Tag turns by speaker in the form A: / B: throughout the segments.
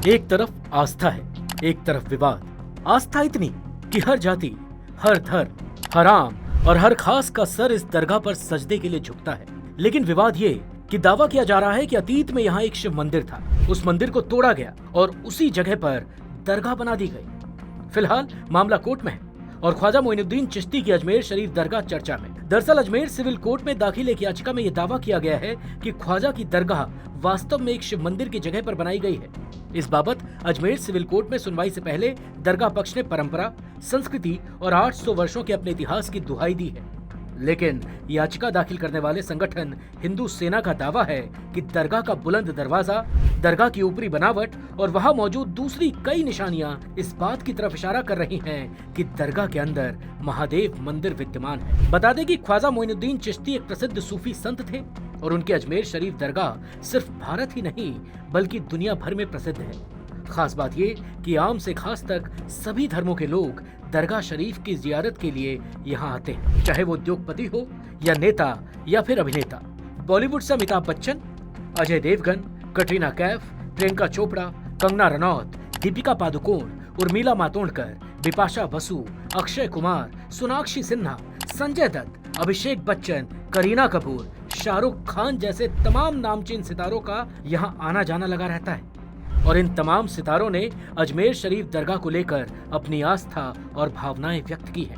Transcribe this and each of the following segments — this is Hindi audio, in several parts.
A: एक तरफ आस्था है, एक तरफ विवाद। आस्था इतनी कि हर जाति, हर धर्म, हर आम और हर खास का सर इस दरगाह पर सजदे के लिए झुकता है। लेकिन विवाद ये कि दावा किया जा रहा है कि अतीत में यहाँ एक शिव मंदिर था, उस मंदिर को तोड़ा गया और उसी जगह पर दरगाह बना दी गई। फिलहाल मामला कोर्ट में है और ख्वाजा मोइनुद्दीन चिश्ती की अजमेर शरीफ दरगाह चर्चा में। दरअसल अजमेर सिविल कोर्ट में दाखिल एक याचिका में यह दावा किया गया है कि ख्वाजा की दरगाह वास्तव में एक शिव मंदिर की जगह पर बनाई गई है। इस बाबत अजमेर सिविल कोर्ट में सुनवाई से पहले दरगाह पक्ष ने परंपरा, संस्कृति और 800 वर्षों के अपने इतिहास की दुहाई दी है। लेकिन याचिका दाखिल करने वाले संगठन हिंदू सेना का दावा है कि दरगाह का बुलंद दरवाजा, दरगाह की ऊपरी बनावट और वहां मौजूद दूसरी कई निशानियां इस बात की तरफ इशारा कर रही हैं कि दरगाह के अंदर महादेव मंदिर विद्यमान है। बता दें कि ख्वाजा मोइनुद्दीन चिश्ती एक प्रसिद्ध सूफी संत थे और उनके अजमेर शरीफ दरगाह सिर्फ भारत ही नहीं बल्कि दुनिया भर में प्रसिद्ध है। खास बात ये कि आम से खास तक सभी धर्मों के लोग दरगाह शरीफ की जियारत के लिए यहाँ आते हैं, चाहे वो उद्योगपति हो या नेता या फिर अभिनेता। बॉलीवुड से अमिताभ बच्चन, अजय देवगन, कटरीना कैफ, प्रियंका चोपड़ा, कंगना रनौत, दीपिका पादुकोण, उर्मिला मातोंडकर, बिपाशा बसु, अक्षय कुमार, सोनाक्षी सिन्हा, संजय दत्त, अभिषेक बच्चन, करीना कपूर, शाहरुख खान जैसे तमाम नामचीन सितारों का यहाँ आना जाना लगा रहता है और इन तमाम सितारों ने अजमेर शरीफ दरगाह को लेकर अपनी आस्था और भावनाएं व्यक्त की है।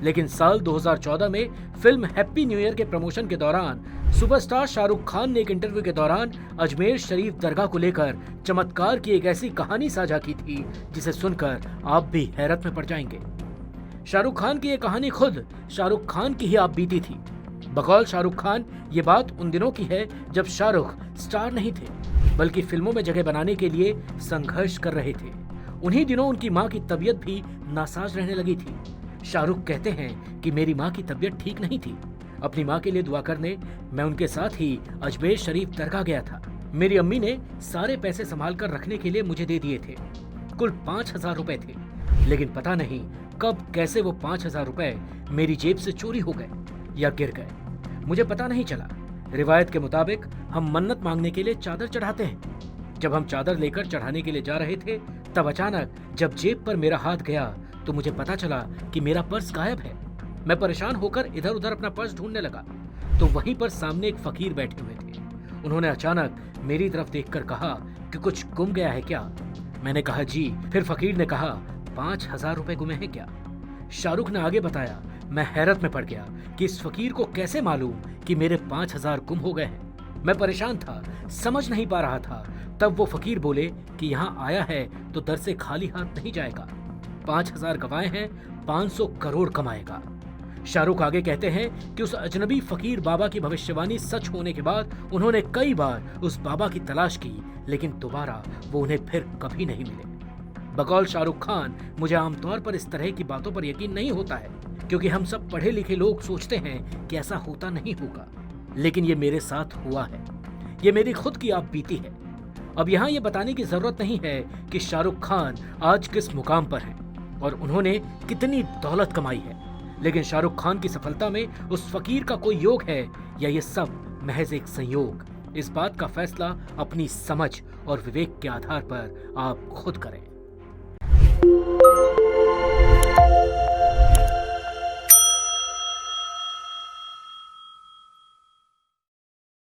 A: लेकिन साल 2014 में फिल्म हैप्पी न्यू ईयर के प्रमोशन के दौरान सुपरस्टार शाहरुख खान ने एक इंटरव्यू के दौरान अजमेर शरीफ दरगाह को लेकर चमत्कार की एक ऐसी कहानी साझा की थी जिसे सुनकर आप भी हैरत में पड़ जाएंगे। शाहरुख खान की ये कहानी खुद शाहरुख खान की ही आप बीती थी। बकौल शाहरुख खान, ये बात उन दिनों की है जब शाहरुख स्टार नहीं थे बल्कि फिल्मों में जगह बनाने के लिए संघर्ष कर रहे थे। उन्हीं दिनों उनकी मां की तबीयत भी नासाज रहने लगी थी। शाहरुख कहते हैं कि मेरी मां की तबीयत ठीक नहीं थी। अपनी मां के लिए दुआ करने मैं उनके साथ ही अजमेर शरीफ दरगाह गया था। मेरी अम्मी ने सारे पैसे संभाल कर रखने के लिए मुझे दे दिए थे। कुल 5,000 रुपए थे, लेकिन पता नहीं कब कैसे वो 5,000 रुपए मेरी जेब से चोरी हो गए या गिर गए, मुझे पता नहीं चला। रिवायत के मुताबिक हम मन्नत मांगने के लिए चादर चढ़ाते हैं। जब हम चादर लेकर चढ़ाने के लिए जा रहे थे तब अचानक जब जेब पर मेरा हाथ गया तो मुझे पता चला कि मेरा पर्स गायब है। मैं परेशान होकर इधर उधर अपना पर्स ढूंढने लगा तो वहीं पर सामने एक फकीर बैठे हुए थे। उन्होंने अचानक मेरी तरफ देखकर कहा कि कुछ गुम गया है क्या? मैंने कहा जी। फिर फकीर ने कहा 5,000 रुपए गुमे हैं क्या? शाहरुख ने आगे बताया, मैं हैरत में पड़ गया कि इस फकीर को कैसे मालूम कि मेरे 5,000 गुम हो गए हैं। मैं परेशान था, समझ नहीं पा रहा था। तब वो फकीर बोले कि यहाँ आया है तो दर से खाली हाथ नहीं जाएगा। 5,000 गवाए हैं, 500 करोड़ कमाएगा। शाहरुख आगे कहते हैं कि उस अजनबी फकीर बाबा की भविष्यवाणी सच होने के बाद उन्होंने कई बार उस बाबा की तलाश की, लेकिन दोबारा वो उन्हें फिर कभी नहीं मिले। बकौल शाहरुख खान, मुझे आमतौर पर इस तरह की बातों पर यकीन नहीं होता है क्योंकि हम सब पढ़े लिखे लोग सोचते हैं कि ऐसा होता नहीं होगा, लेकिन ये मेरे साथ हुआ है। ये मेरी खुद की आप बीती है। अब यहाँ ये बताने की जरूरत नहीं है कि शाहरुख खान आज किस मुकाम पर हैं और उन्होंने कितनी दौलत कमाई है, लेकिन शाहरुख खान की सफलता में उस फकीर का कोई योग है या ये सब महज एक संयोग? इस बात का फैसला अपनी समझ और विवेक के आधार पर आप खुद करें।